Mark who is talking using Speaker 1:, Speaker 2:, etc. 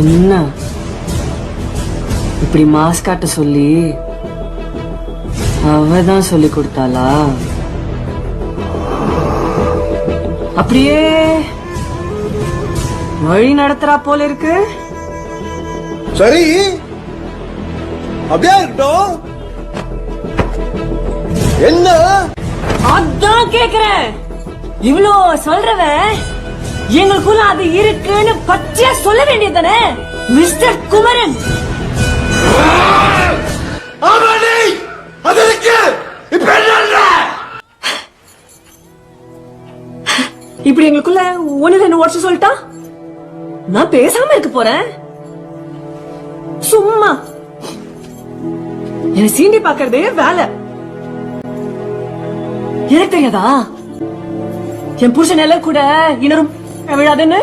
Speaker 1: என்ன இப்படி மாஸ்க் காட்ட சொல்லி அவதான் சொல்லி கொடுத்தாளா? அப்படியே வழி நடத்துறா போல இருக்கு.
Speaker 2: சரி, அப்படியே இருக்கட்டும். என்ன
Speaker 1: அதான் கேக்குறேன். இவ்ளோ சொல்றவன் எங்களுக்குள்ள அது இருக்குன்னு பச்சையா சொல்ல வேண்டியதானே மிஸ்டர் குமரன்? இப்படி எங்களுக்குள்ள ஒண்ணு ரெண்டு உடச்சு சொல்லிட்டா நான் பேசாம இருக்க போறேன். சும்மா என்ன சீண்டி பாக்குறதே வேலை. எனக்கு தெரியாதா என் புருஷன் எல்லாம் கூட இன்னொரு விழாதுன்னு?